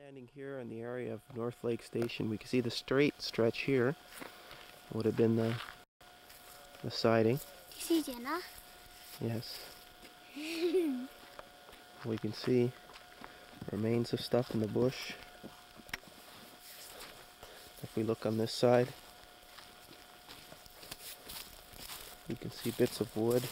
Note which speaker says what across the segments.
Speaker 1: Standing here in the area of North Lake Station, we can see the straight stretch here would have been the siding. Yes. We can see remains of stuff in the bush. If we look on this side, you can see bits of wood.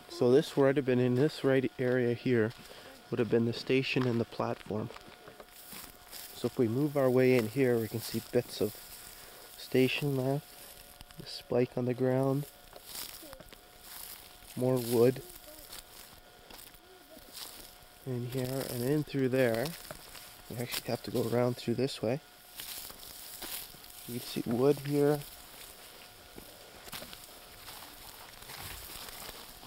Speaker 1: So this would have been in this right area here, would have been the station and the platform. So if we move our way in here, we can see bits of station left, the spike on the ground, more wood in here, and in through there. We actually have to go around through this way. You can see wood here.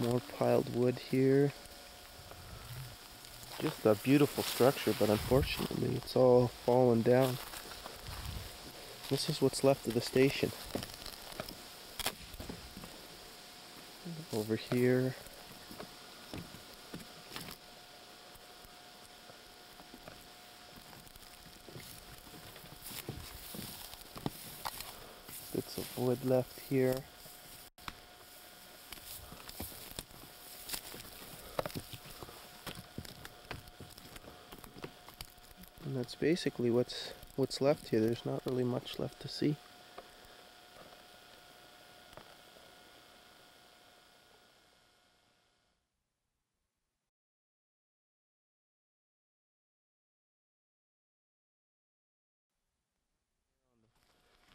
Speaker 1: More piled wood here. Just a beautiful structure, but unfortunately it's all fallen down. This is what's left of the station. Over here. Bits of wood left here. And that's basically what's left here. There's not really much left to see.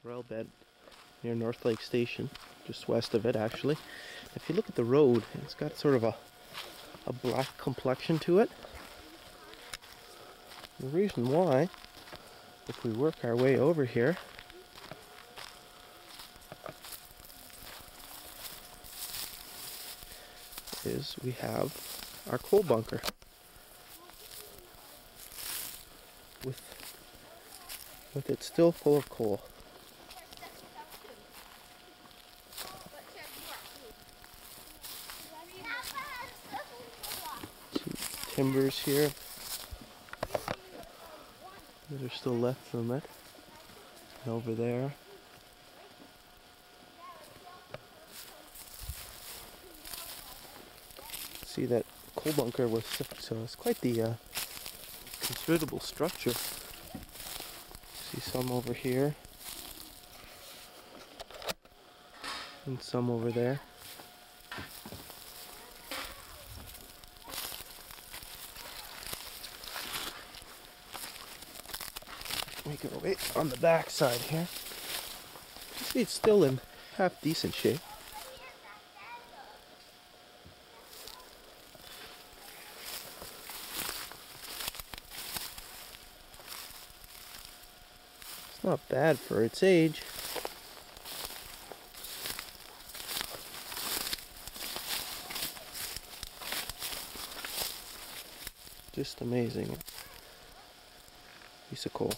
Speaker 1: Rail bed near North Lake Station, just west of it actually. If you look at the road, it's got sort of a black complexion to it. The reason why, if we work our way over here, is we have our coal bunker with it still full of coal. Some timbers here that are still left from it. And over there. See that coal bunker was, so it's quite the considerable structure. See some over here. And some over there. Make our way on the back side here. You see it's still in half decent shape. It's not bad for its age. Just amazing piece of coal.